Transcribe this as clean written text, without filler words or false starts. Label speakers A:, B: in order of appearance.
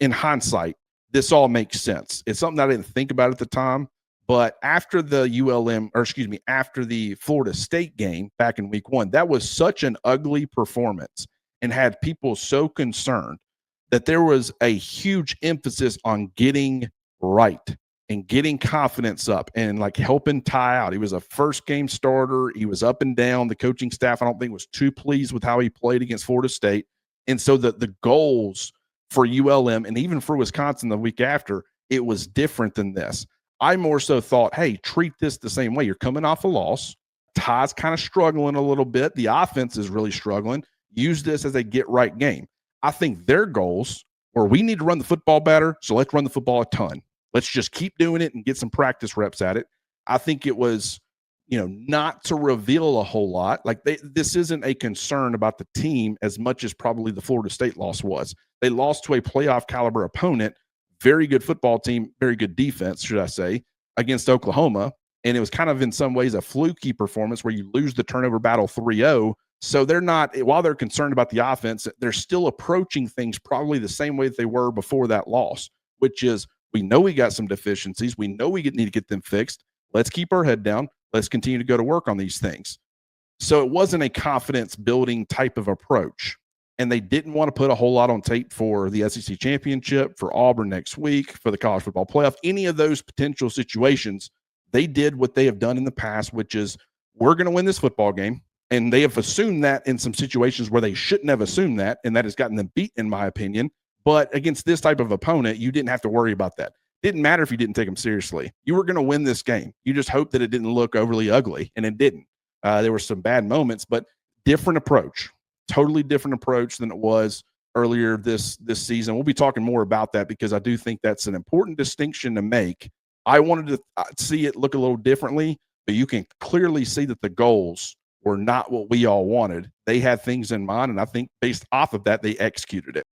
A: in hindsight, this all makes sense. It's something I didn't think about at the time, but after the after the Florida State game back in week 1, that was such an ugly performance and had people so concerned that there was a huge emphasis on getting right and getting confidence up and like helping Ty out. He was a first game starter. He was up and down. The coaching staff, I don't think, was too pleased with how he played against Florida State. And so the goals for ULM and even for Wisconsin the week after, it was different than this. I more so thought, hey, treat this the same way. You're coming off a loss. Ty's kind of struggling a little bit. The offense is really struggling. Use this as a get right game. I think their goals were we need to run the football better, so let's run the football a ton. Let's just keep doing it and get some practice reps at it. I think it was, not to reveal a whole lot. Like this isn't a concern about the team as much as probably the Florida State loss was. They lost to a playoff caliber opponent, very good football team, very good defense, should I say, against Oklahoma. And it was kind of in some ways a fluky performance where you lose the turnover battle 3-0. So they're not, while they're concerned about the offense, they're still approaching things probably the same way that they were before that loss, which is we know we got some deficiencies. We know we need to get them fixed. Let's keep our head down. Let's continue to go to work on these things. So it wasn't a confidence building type of approach. And they didn't want to put a whole lot on tape for the SEC championship, for Auburn next week, for the college football playoff, any of those potential situations. They did what they have done in the past, which is we're going to win this football game. And they have assumed that in some situations where they shouldn't have assumed that, and that has gotten them beat, in my opinion. But against this type of opponent, you didn't have to worry about that. Didn't matter if you didn't take them seriously. You were going to win this game. You just hoped that it didn't look overly ugly, and it didn't. There were some bad moments, but different approach, totally different approach than it was earlier this season. We'll be talking more about that because I do think that's an important distinction to make. I wanted to see it look a little differently, but you can clearly see that the goals were not what we all wanted. They had things in mind, and I think based off of that, they executed it.